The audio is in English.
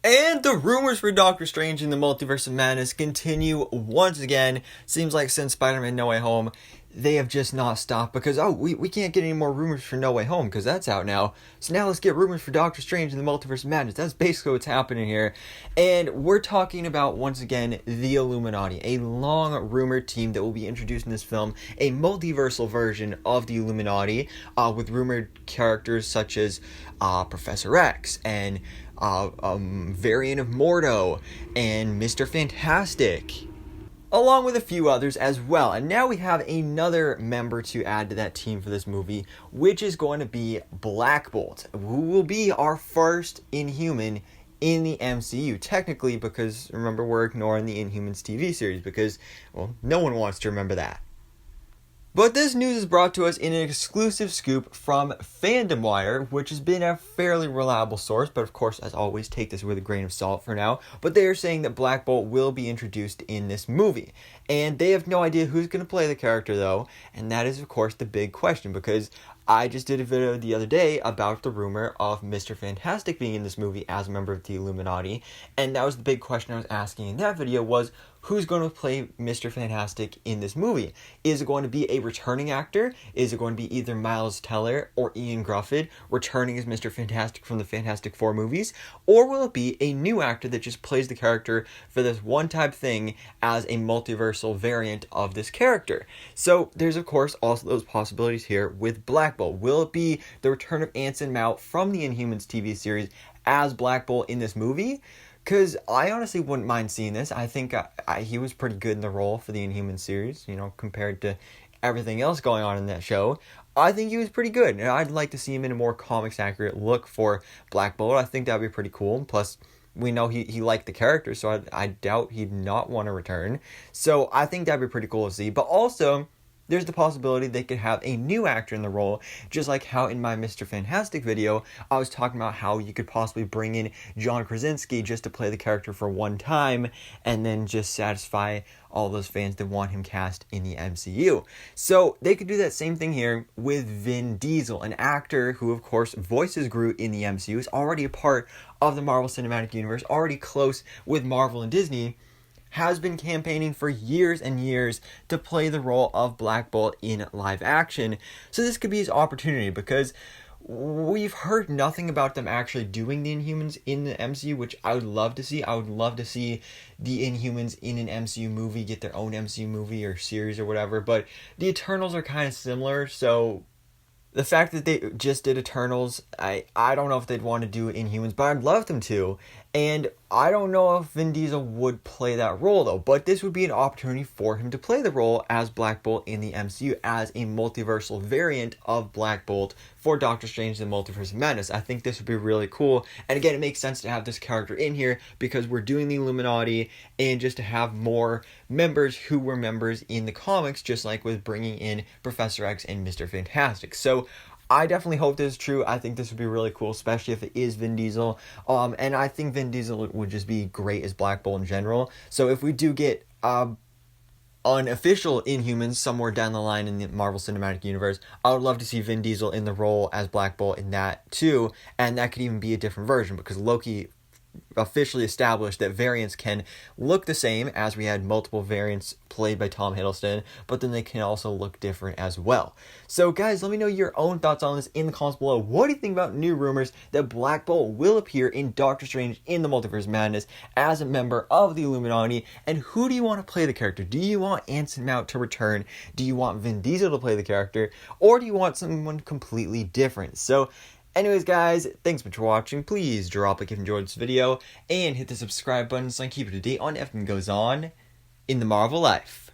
And the rumors for Doctor Strange in the Multiverse of Madness continue once again. Seems like since Spider-Man No Way Home, they have just not stopped because, we can't get any more rumors for No Way Home because that's out now. So now let's get rumors for Doctor Strange in the Multiverse of Madness. That's basically what's happening here. And we're talking about, once again, the Illuminati, a long rumored team that will be introduced in this film, a multiversal version of the Illuminati, with rumored characters such as Professor X and variant of Mordo and Mr. Fantastic, along with a few others as well. And now we have another member to add to that team for this movie, which is going to be Black Bolt, who will be our first Inhuman in the MCU, technically, because remember, we're ignoring the Inhumans TV series because, well, no one wants to remember that. But this news is brought to us in an exclusive scoop from Fandom Wire, which has been a fairly reliable source, but of course, as always, take this with a grain of salt for now. But they are saying that Black Bolt will be introduced in this movie. And they have no idea who's going to play the character, though, and that is, of course, the big question, because I just did a video the other day about the rumor of Mr. Fantastic being in this movie as a member of the Illuminati, and that was the big question I was asking in that video was, who's going to play Mr. Fantastic in this movie? Is it going to be a returning actor? Is it going to be either Miles Teller or Ian Grufford returning as Mr. Fantastic from the Fantastic Four movies? Or will it be a new actor that just plays the character for this one-time thing as a multiversal variant of this character? So there's, of course, also those possibilities here with Black Bolt. Will it be the return of Anson Mount from the Inhumans TV series as Black Bolt in this movie? Because I honestly wouldn't mind seeing this. I think he was pretty good in the role for the Inhuman series, compared to everything else going on in that show. I think he was pretty good, and I'd like to see him in a more comics accurate look for Black Bolt. I think that'd be pretty cool. Plus, we know he liked the character, so I doubt he'd not want to return. So I think that'd be pretty cool to see. But also, there's the possibility they could have a new actor in the role, just like how in my Mr. Fantastic video, I was talking about how you could possibly bring in John Krasinski just to play the character for one time, and then just satisfy all those fans that want him cast in the MCU. So they could do that same thing here with Vin Diesel, an actor who, of course, voices Groot in the MCU, is already a part of the Marvel Cinematic Universe, already close with Marvel and Disney, has been campaigning for years and years to play the role of Black Bolt in live action. So this could be his opportunity, because we've heard nothing about them actually doing the Inhumans in the MCU, which I would love to see. I would love to see the Inhumans in an MCU movie, get their own MCU movie or series or whatever, but the Eternals are kind of similar, so the fact that they just did Eternals, I don't know if they'd want to do Inhumans, but I'd love them to. And I don't know if Vin Diesel would play that role, though. But this would be an opportunity for him to play the role as Black Bolt in the MCU, as a multiversal variant of Black Bolt for Doctor Strange in the Multiverse of Madness. I think this would be really cool. And again, it makes sense to have this character in here because we're doing the Illuminati, and just to have more members who were members in the comics, just like with bringing in Professor X and Mr. Fantastic. So I definitely hope this is true. I think this would be really cool, especially if it is Vin Diesel. And I think Vin Diesel would just be great as Black Bolt in general. So if we do get unofficial Inhumans somewhere down the line in the Marvel Cinematic Universe, I would love to see Vin Diesel in the role as Black Bolt in that too. And that could even be a different version, because Loki officially established that variants can look the same, as we had multiple variants played by Tom Hiddleston, but then they can also look different as well. So guys, let me know your own thoughts on this in the comments below. What do you think about new rumors that Black Bolt will appear in Doctor Strange in the Multiverse of Madness as a member of the Illuminati? And who do you want to play the character? Do you want Anson Mount to return? Do you want Vin Diesel to play the character? Or do you want someone completely different? So anyways, guys, thanks so much for watching. Please drop a like if you enjoyed this video, and hit the subscribe button so I can keep you up to date on everything that goes on in the Marvel life.